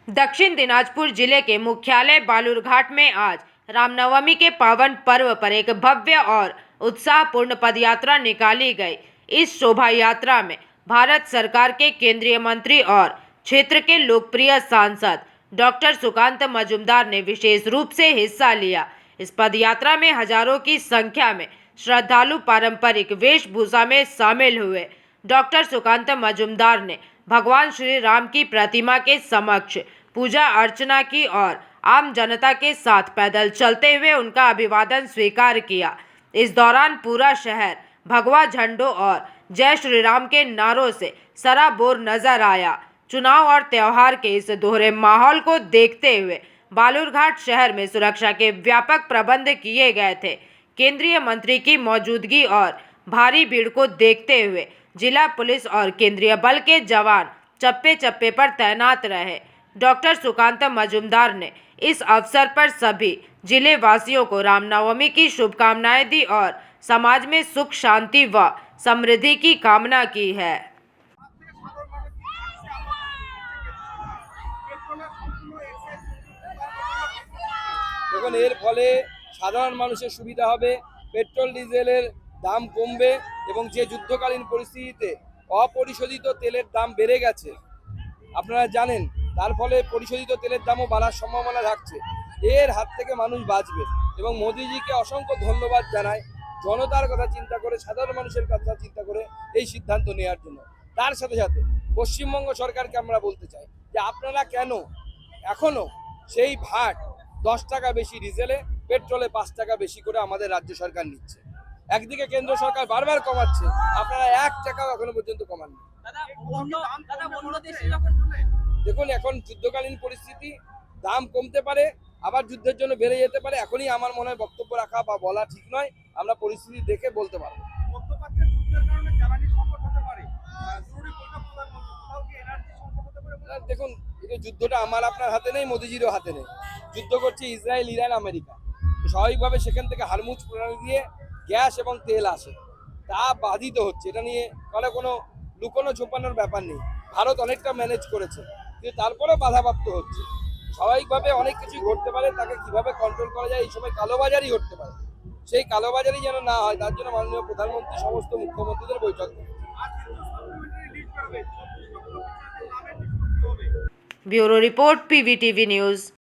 दक्षिण दिनाजपुर जिले के मुख्यालय बालूरघाट में आज रामनवमी के पावन पर्व पर एक भव्य और उत्साहपूर्ण पदयात्रा निकाली गई। इस शोभा यात्रा में भारत सरकार के केंद्रीय मंत्री और क्षेत्र के लोकप्रिय सांसद डॉक्टर सुकांत मजूमदार ने विशेष रूप से हिस्सा लिया। इस पदयात्रा में हजारों की संख्या में श्रद्धालु पारंपरिक वेशभूषा में शामिल हुए। डॉक्टर सुकांत मजूमदार ने भगवान श्री राम की प्रतिमा के समक्ष पूजा अर्चना की और आम जनता के साथ पैदल चलते हुए उनका अभिवादन स्वीकार किया। इस दौरान पूरा शहर भगवा झंडों और जय श्री राम के नारों से सराबोर नजर आया। चुनाव और त्योहार के इस दोहरे माहौल को देखते हुए बालूरघाट शहर में सुरक्षा के व्यापक प्रबंध किए गए थे। केंद्रीय मंत्री की मौजूदगी और भारी भीड़ को देखते हुए जिला पुलिस और केंद्रीय बल के जवान चप्पे चप्पे पर तैनात रहे। डॉक्टर सुकांत मजूमदार ने इस अवसर पर सभी जिले वासियों को रामनवमी की शुभकामनाएं दी और समाज में सुख शांति व समृद्धि की कामना की है। দেখুন এর ফলে সাধারণ মানুষের সুবিধা হবে, পেট্রোল ডিজেলের দাম কমবে এবং যে যুদ্ধকালীন পরিস্থিতিতে অপরিশোধিত তেলের দাম বেড়ে গেছে আপনারা জানেন, তার ফলে পরিশোধিত তেলের দামও বাড়ার সম্ভাবনা থাকছে। এর হাত থেকে মানুষ বাঁচবে এবং মোদিজিকে অসংখ্য ধন্যবাদ জানাই জনতার কথা চিন্তা করে, সাধারণ মানুষের কথা চিন্তা করে এই সিদ্ধান্ত নেওয়ার জন্য। তার সাথে সাথে পশ্চিমবঙ্গ সরকারকে আমরা বলতে চাই যে আপনারা কেন এখনো সেই ভাট 10 টাকা বেশি ডিজেলে, পেট্রোলে 5 টাকা বেশি করে আমাদের রাজ্য সরকার নিচ্ছে। একদিকে কেন্দ্র সরকার বারবার কমাচ্ছে, আপনারা 1 টাকাও এখনো পর্যন্ত কমাননি। দেখুন এখন যুদ্ধকালীন পরিস্থিতি, দাম কমতে পারে, আবার যুদ্ধের জন্য বেড়ে যেতে পারে। এখনই আমার মনে হয় বক্তব্য রাখা বা বলা ঠিক নয়, আমরা পরিস্থিতি দেখে বলতে পারবো। দেখুন এই যুদ্ধটা আমার আপনার হাতে নেই, মোদিজিরও হাতে নেই। যুদ্ধ করছে ইসরায়েল, ইরান, আমেরিকা। স্বাভাবিকভাবে সেখান থেকে হারমুজ প্রণালী দিয়ে গ্যাস এবং তেল আসে, তা বাধিত হচ্ছে। এটা নিয়ে কোনো লুকোনো ছোপানোর ব্যাপার নেই। ভারত অনেকটা ম্যানেজ করেছে, কিন্তু তারপরেও বাধাপ্রাপ্ত হচ্ছে। স্বাভাবিকভাবে অনেক কিছুই ঘটতে পারে, তাকে কিভাবে কন্ট্রোল করা যায়। এই সময় কালোবাজারি ঘটতে পারে, সেই কালোবাজারি যেন না হয় তার জন্য মাননীয় প্রধানমন্ত্রী সমস্ত মুখ্যমন্ত্রীদের বৈঠক করেন। Bureau report, PVTV news.